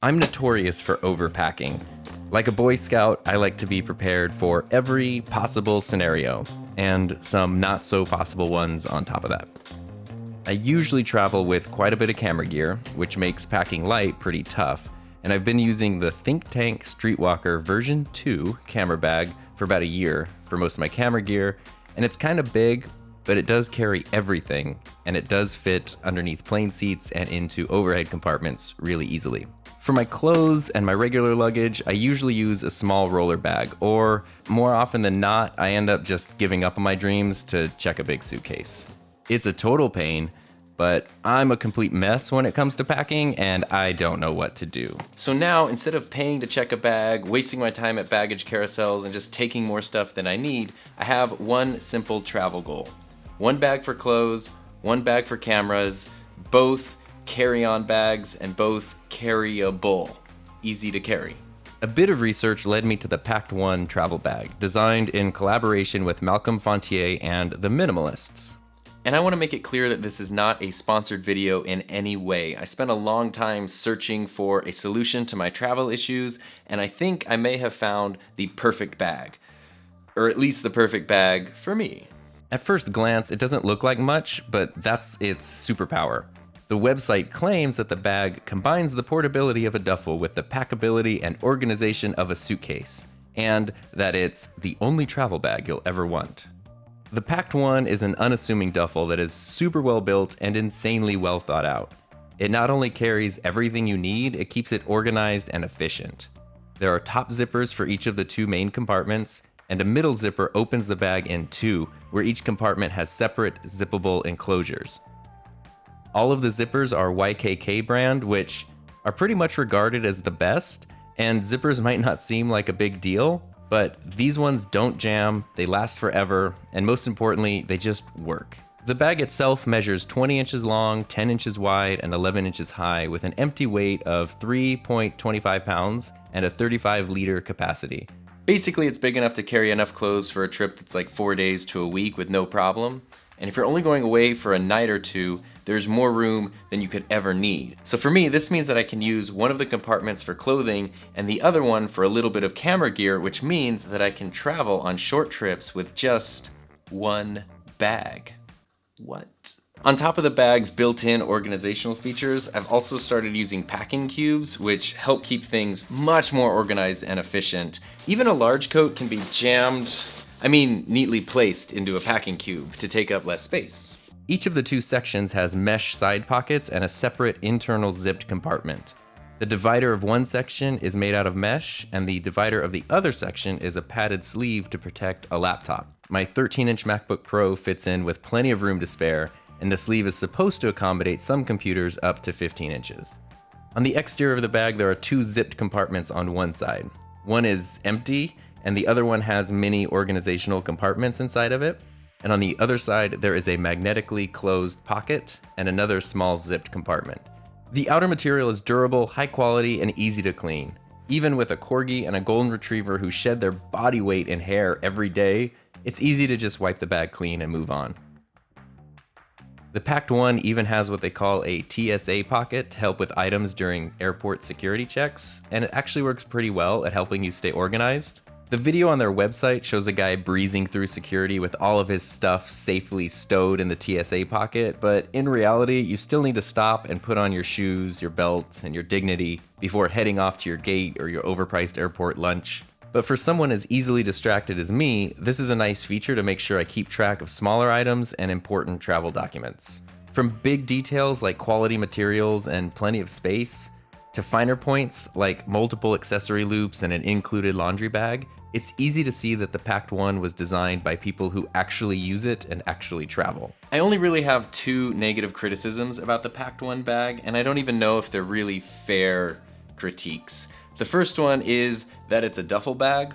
I'm notorious for overpacking. Like a Boy Scout, I like to be prepared for every possible scenario, and some not so possible ones on top of that. I usually travel with quite a bit of camera gear, which makes packing light pretty tough, and I've been using the Think Tank Streetwalker version 2 camera bag for about a year for most of my camera gear, and it's kind of big, but it does carry everything, and it does fit underneath plane seats and into overhead compartments really easily. For my clothes and my regular luggage, I usually use a small roller bag, or more often than not, I end up just giving up on my dreams to check a big suitcase. It's a total pain, but I'm a complete mess when it comes to packing, and I don't know what to do. So now, instead of paying to check a bag, wasting my time at baggage carousels, and just taking more stuff than I need, I have one simple travel goal. One bag for clothes, one bag for cameras, both carry-on bags, and both carryable, easy to carry. A bit of research led me to the Pakt One travel bag, designed in collaboration with Malcolm Fontier and the Minimalists. And I want to make it clear that this is not a sponsored video in any way. I spent a long time searching for a solution to my travel issues, and I think I may have found the perfect bag. Or at least the perfect bag for me. At first glance, it doesn't look like much, but that's its superpower. The website claims that the bag combines the portability of a duffel with the packability and organization of a suitcase, and that it's the only travel bag you'll ever want. The Pakt One is an unassuming duffel that is super well built and insanely well thought out. It not only carries everything you need, it keeps it organized and efficient. There are top zippers for each of the two main compartments, and a middle zipper opens the bag in two, where each compartment has separate zippable enclosures. All of the zippers are YKK brand, which are pretty much regarded as the best, and zippers might not seem like a big deal, but these ones don't jam, they last forever, and most importantly, they just work. The bag itself measures 20 inches long, 10 inches wide, and 11 inches high, with an empty weight of 3.25 pounds and a 35-liter capacity. Basically, it's big enough to carry enough clothes for a trip that's like 4 days to a week with no problem. And if you're only going away for a night or two, there's more room than you could ever need. So for me, this means that I can use one of the compartments for clothing and the other one for a little bit of camera gear, which means that I can travel on short trips with just one bag. What? On top of the bag's built-in organizational features, I've also started using packing cubes, which help keep things much more organized and efficient. Even a large coat can be neatly placed into a packing cube to take up less space. Each of the two sections has mesh side pockets and a separate internal zipped compartment. The divider of one section is made out of mesh, and the divider of the other section is a padded sleeve to protect a laptop. My 13-inch MacBook Pro fits in with plenty of room to spare, and the sleeve is supposed to accommodate some computers up to 15 inches. On the exterior of the bag, there are two zipped compartments on one side. One is empty, and the other one has mini organizational compartments inside of it. And on the other side, there is a magnetically closed pocket and another small zipped compartment. The outer material is durable, high quality, and easy to clean. Even with a corgi and a golden retriever who shed their body weight in hair every day, it's easy to just wipe the bag clean and move on. The Pakt One even has what they call a TSA pocket to help with items during airport security checks, and it actually works pretty well at helping you stay organized. The video on their website shows a guy breezing through security with all of his stuff safely stowed in the TSA pocket, but in reality, you still need to stop and put on your shoes, your belt, and your dignity before heading off to your gate or your overpriced airport lunch. But for someone as easily distracted as me, this is a nice feature to make sure I keep track of smaller items and important travel documents. From big details like quality materials and plenty of space, to finer points like multiple accessory loops and an included laundry bag, it's easy to see that the Pakt One was designed by people who actually use it and actually travel. I only really have two negative criticisms about the Pakt One bag, and I don't even know if they're really fair critiques. The first one is that it's a duffel bag,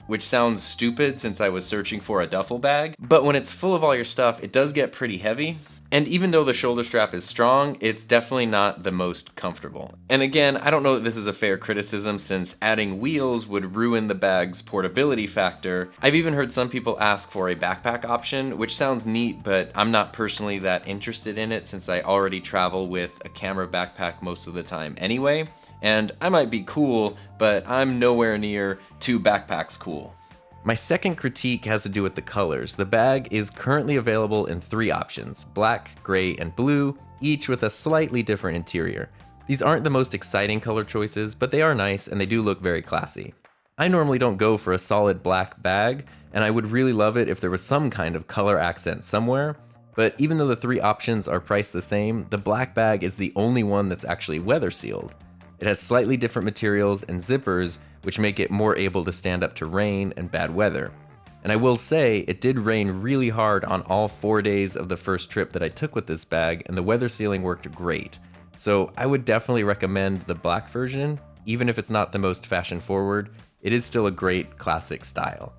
which sounds stupid since I was searching for a duffel bag, but when it's full of all your stuff, it does get pretty heavy. And even though the shoulder strap is strong, it's definitely not the most comfortable. And again, I don't know that this is a fair criticism since adding wheels would ruin the bag's portability factor. I've even heard some people ask for a backpack option, which sounds neat, but I'm not personally that interested in it since I already travel with a camera backpack most of the time anyway. and I might be cool, but I'm nowhere near 2 backpacks cool. My second critique has to do with the colors. The bag is currently available in 3 options: black, gray, and blue, each with a slightly different interior. These aren't the most exciting color choices, but they are nice and they do look very classy. I normally don't go for a solid black bag, and I would really love it if there was some kind of color accent somewhere, but even though the 3 options are priced the same, the black bag is the only one that's actually weather sealed. It has slightly different materials and zippers, which make it more able to stand up to rain and bad weather. And I will say, it did rain really hard on all 4 days of the first trip that I took with this bag, and the weather sealing worked great. So I would definitely recommend the black version. Even if it's not the most fashion forward, it is still a great classic style.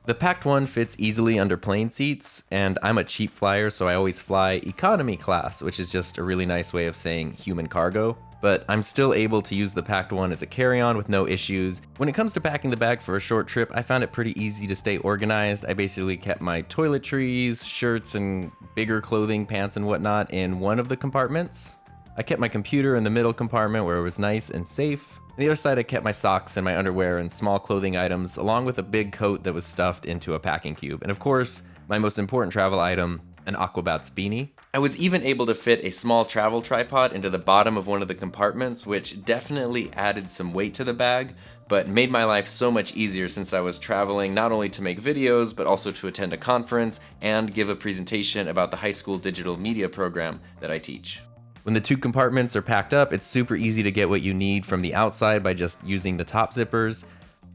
The Pakt One fits easily under plane seats, and I'm a cheap flyer, so I always fly economy class, which is just a really nice way of saying human cargo. But I'm still able to use the Pakt One as a carry-on with no issues. When it comes to packing the bag for a short trip, I found it pretty easy to stay organized. I basically kept my toiletries, shirts, and bigger clothing, pants and whatnot in one of the compartments. I kept my computer in the middle compartment where it was nice and safe. On the other side, I kept my socks and my underwear and small clothing items, along with a big coat that was stuffed into a packing cube. And of course, my most important travel item, an Aquabats beanie. I was even able to fit a small travel tripod into the bottom of one of the compartments, which definitely added some weight to the bag, but made my life so much easier since I was traveling not only to make videos, but also to attend a conference and give a presentation about the high school digital media program that I teach. When the 2 compartments are packed up, it's super easy to get what you need from the outside by just using the top zippers.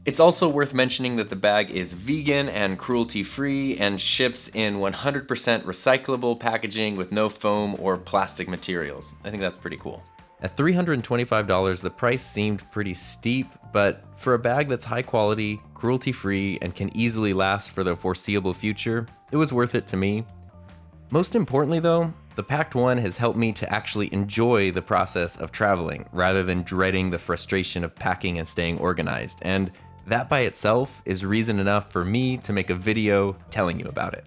It's also worth mentioning that the bag is vegan and cruelty-free and ships in 100% recyclable packaging with no foam or plastic materials. I think that's pretty cool. At $325, the price seemed pretty steep, but for a bag that's high quality, cruelty-free, and can easily last for the foreseeable future, it was worth it to me. Most importantly though, the Pakt One has helped me to actually enjoy the process of traveling, rather than dreading the frustration of packing and staying organized, and that by itself is reason enough for me to make a video telling you about it.